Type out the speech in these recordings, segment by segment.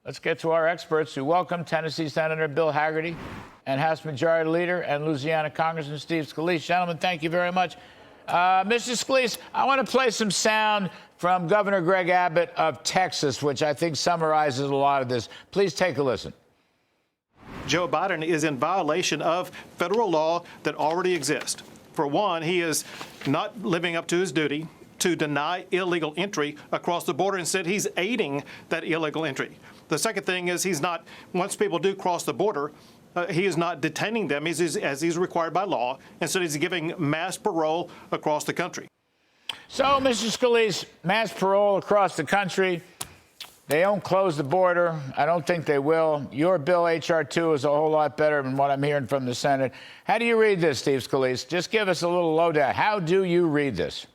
Let's get to our experts. We welcome Tennessee Senator Bill Hagerty and House Majority Leader and Louisiana Congressman Steve Scalise. Gentlemen, thank you very much. Mr. Scalise, I want to play some sound from Governor Greg Abbott of Texas, which I think summarizes a lot of this. Please take a listen. Joe Biden is in violation of federal law that already exists. For one, he is not living up to his duty to deny illegal entry across the border. Instead, he's aiding that illegal entry. The second thing is he's not, once people do cross the border, he is not detaining them as he's required by law. Instead, he's giving mass parole across the country. So, Mr. Scalise, mass parole across the country. They don't close the border. I don't think they will. Your bill, H.R. 2, is a whole lot better than what I'm hearing from the Senate. How do you read this, Steve Scalise? Just give us a little lowdown. How do you read this?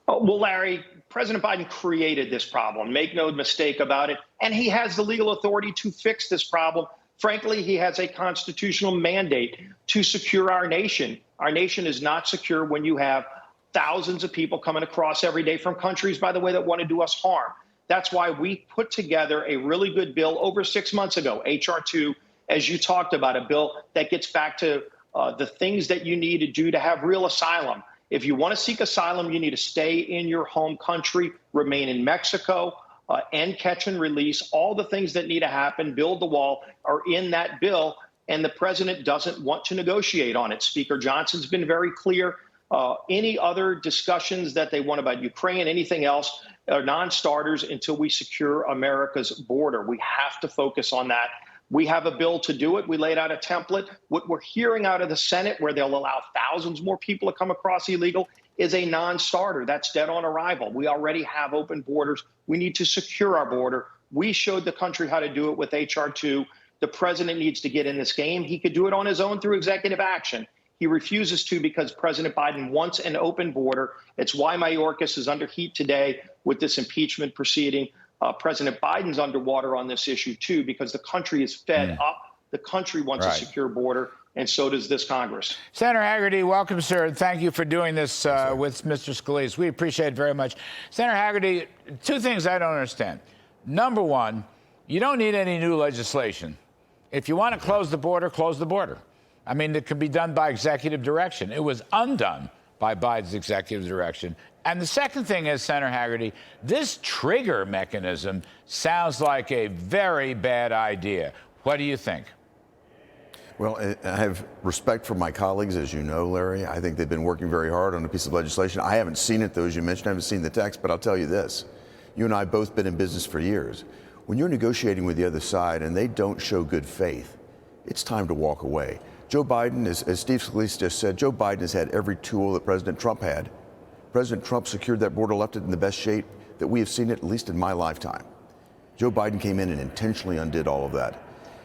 Well, Larry, President Biden created this problem. Make no mistake about it. And he has the legal authority to fix this problem. Frankly, he has a constitutional mandate to secure our nation. Our nation is not secure when you have thousands of people coming across every day from countries, by the way, that want to do us harm. That's why we put together a really good bill over 6 months ago, H.R. 2, as you talked about, a bill that gets back to the things that you need to do to have real asylum. If you want to seek asylum, you need to stay in your home country, remain in Mexico, end catch and release. All the things that need to happen, build the wall, are in that bill, and the president doesn't want to negotiate on it. Speaker Johnson's been very clear. Any other discussions that they want about Ukraine, anything else, are non-starters until we secure America's border. We have to focus on that. We have a bill to do it. We laid out a template. What we're hearing out of the Senate, where they'll allow thousands more people to come across illegal, is a non-starter. That's dead on arrival. We already have open borders. We need to secure our border. We showed the country how to do it with H.R. 2. The president needs to get in this game. He could do it on his own through executive action. He refuses to because President Biden wants an open border. It's why Mayorkas is under heat today with this impeachment proceeding. President Biden's underwater on this issue, too, because the country is fed up. The country wants a secure border, and so does this Congress. Senator Hagerty, welcome, sir. Thank you for doing this with Mr. Scalise. We appreciate it very much. Senator Hagerty, two things I don't understand. Number one, you don't need any new legislation. If you want to close the border, close the border. I mean, it can be done by executive direction. It was undone by Biden's executive direction. And the second thing is, Senator Hagerty, this trigger mechanism sounds like a very bad idea. What do you think? Well, I have respect for my colleagues, as you know, Larry. I think they've been working very hard on a piece of legislation. I haven't seen it, though, as you mentioned. I haven't seen the text, but I'll tell you this. You and I have both been in business for years. When you're negotiating with the other side and they don't show good faith, it's time to walk away. Joe Biden, as Steve Scalise just said, Joe Biden has had every tool that President Trump had. President Trump secured that border, left it in the best shape that we have seen it, at least in my lifetime. Joe Biden came in and intentionally undid all of that.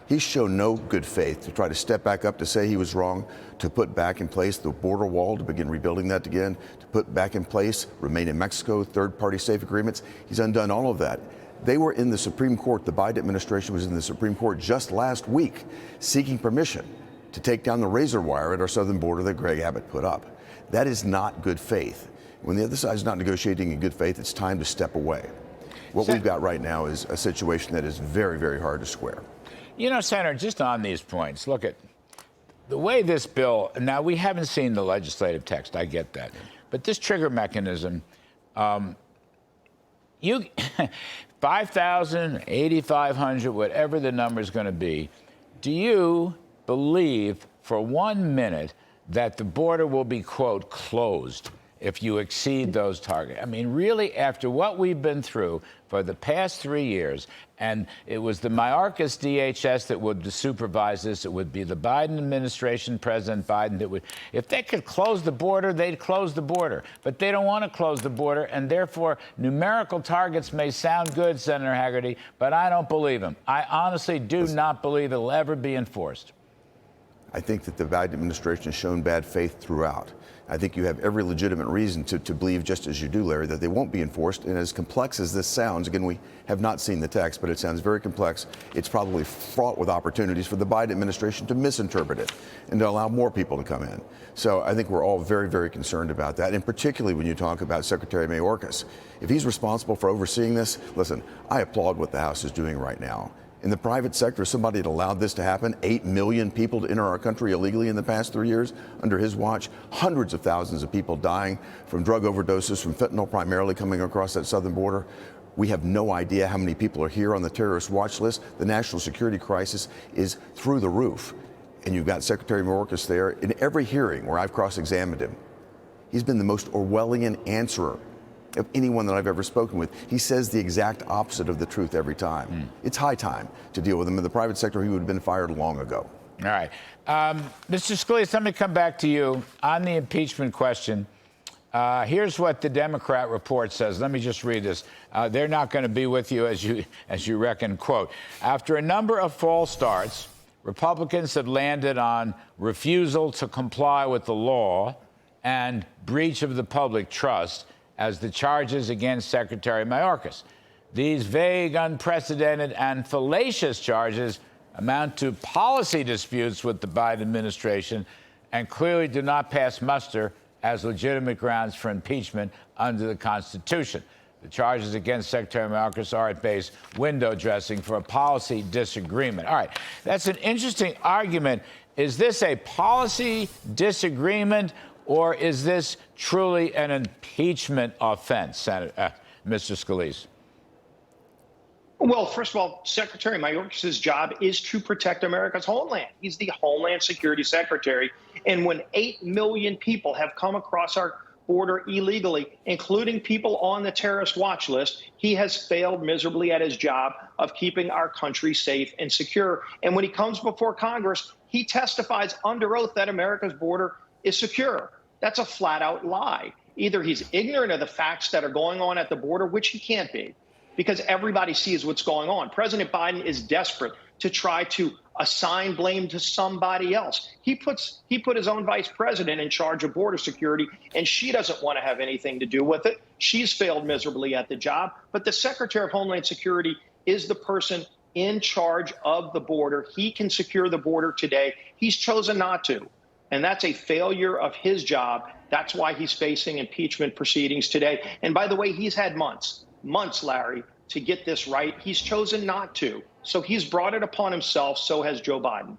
He's shown no good faith to try to step back up to say he was wrong, to put back in place the border wall, to begin rebuilding that again, to put back in place, remain in Mexico, third-party safe agreements. He's undone all of that. They were in the Supreme Court. The Biden administration was in the Supreme Court just last week seeking permission to take down the razor wire at our southern border that Greg Abbott put up. That is not good faith. When the other side is not negotiating in good faith, it's time to step away. What we've got right now is a situation that is very, very hard to square. You know, Senator, just on these points, look at the way this bill, now we haven't seen the legislative text, I get that. But this trigger mechanism, 5,000, 8,500, whatever the number is going to be, do you believe for 1 minute that the border will be, quote, closed if you exceed those targets? I mean, really, after what we've been through for the past 3 years, and it was the Mayorkas DHS that would supervise this, it would be the Biden administration, President Biden, that would, if they could close the border, they'd close the border. But they don't want to close the border, and therefore numerical targets may sound good, Senator Hagerty, but I don't believe them. I honestly do not believe it'll ever be enforced. I think that the Biden administration has shown bad faith throughout. I think you have every legitimate reason to believe, just as you do, Larry, that they won't be enforced. And as complex as this sounds, again, we have not seen the text, but it sounds very complex. It's probably fraught with opportunities for the Biden administration to misinterpret it and to allow more people to come in. So I think we're all very, very concerned about that. And particularly when you talk about Secretary Mayorkas. If he's responsible for overseeing this, listen, I applaud what the House is doing right now. In the private sector, somebody had allowed this to happen. 8 million people to enter our country illegally in the past 3 years under his watch. Hundreds of thousands of people dying from drug overdoses, from fentanyl primarily coming across that southern border. We have no idea how many people are here on the terrorist watch list. The national security crisis is through the roof. And you've got Secretary Mayorkas there. In every hearing where I've cross-examined him, he's been the most Orwellian answerer of anyone that I've ever spoken with. He says the exact opposite of the truth every time. It's high time to deal with him. In the private sector, he would have been fired long ago. All right. Mr. Scalise, let me come back to you on the impeachment question. Here's what the Democrat report says. Let me just read this. They're not going to be with you as you reckon, quote, after a number of false starts, Republicans have landed on refusal to comply with the law and breach of the public trust as the charges against Secretary Mayorkas. These vague, unprecedented, and fallacious charges amount to policy disputes with the Biden administration and clearly do not pass muster as legitimate grounds for impeachment under the Constitution. The charges against Secretary Mayorkas are at base window dressing for a policy disagreement. All right, that's an interesting argument. Is this a policy disagreement, or is this truly an impeachment offense, Mr. Scalise? Well, first of all, Secretary Mayorkas' job is to protect America's homeland. He's the Homeland Security Secretary. And when 8 million people have come across our border illegally, including people on the terrorist watch list, he has failed miserably at his job of keeping our country safe and secure. And when he comes before Congress, he testifies under oath that America's border is secure. That's a flat out lie. Either he's ignorant of the facts that are going on at the border, which he can't be, because everybody sees what's going on. President Biden is desperate to try to assign blame to somebody else. He put his own vice president in charge of border security, and she doesn't want to have anything to do with it. She's failed miserably at the job. But the Secretary of Homeland Security is the person in charge of the border. He can secure the border today. He's chosen not to. And that's a failure of his job. That's why he's facing impeachment proceedings today. And by the way, he's had months, Larry, to get this right. He's chosen not to. So he's brought it upon himself. So has Joe Biden.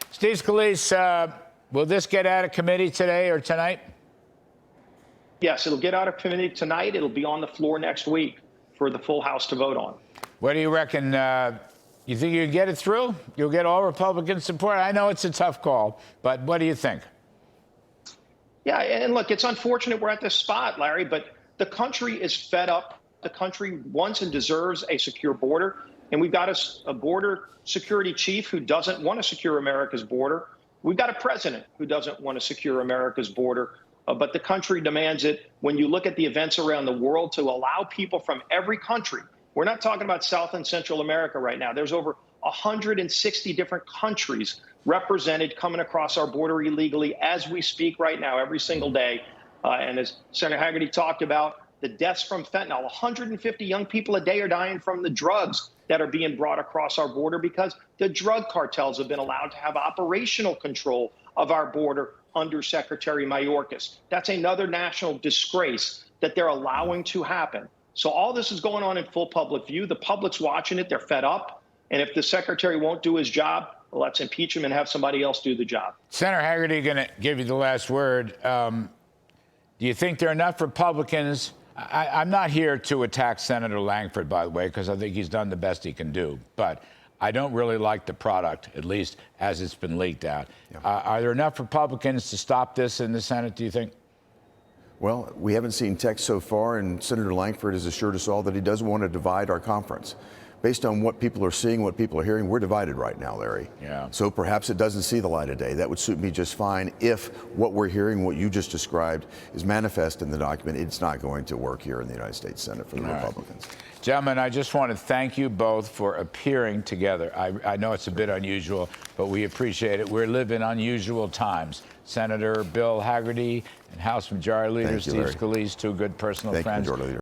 Steve Scalise, will this get out of committee today or tonight? Yes, it'll get out of committee tonight. It'll be on the floor next week for the full House to vote on. What do you reckon? You think you can get it through? You'll get all Republican support? I know it's a tough call, but what do you think? Yeah, and look, it's unfortunate we're at this spot, Larry, but the country is fed up. The country wants and deserves a secure border, and we've got a border security chief who doesn't want to secure America's border. We've got a president who doesn't want to secure America's border, but the country demands it. When you look at the events around the world, to allow people from every country, we're not talking about South and Central America right now. There's over 160 different countries represented coming across our border illegally as we speak right now, every single day. And as Senator Hagerty talked about, the deaths from fentanyl, 150 young people a day are dying from the drugs that are being brought across our border because the drug cartels have been allowed to have operational control of our border under Secretary Mayorkas. That's another national disgrace that they're allowing to happen. So all this is going on in full public view. The public's watching it. They're fed up. And if the secretary won't do his job, well, let's impeach him and have somebody else do the job. Senator Hagerty, going to give you the last word. Do you think there are enough Republicans? I'm not here to attack Senator Langford, by the way, because I think he's done the best he can do. But I don't really like the product, at least as it's been leaked out. Yeah. Are there enough Republicans to stop this in the Senate, do you think? Well, we haven't seen text so far, and Senator Langford has assured us all that he doesn't want to divide our conference. based on what people are seeing, what people are hearing, we're divided right now, Larry. Yeah. So perhaps it doesn't see the light of day. That would suit me just fine if what we're hearing, what you just described, is manifest in the document. It's not going to work here in the United States Senate for the Republicans. Gentlemen, I just want to thank you both for appearing together. I know it's a bit unusual, but we appreciate it. We're living unusual times. Senator Bill Hagerty and House Majority Leader Thank you, Steve Larry. Scalise, two good personal Thank you, friends. Majority Leader.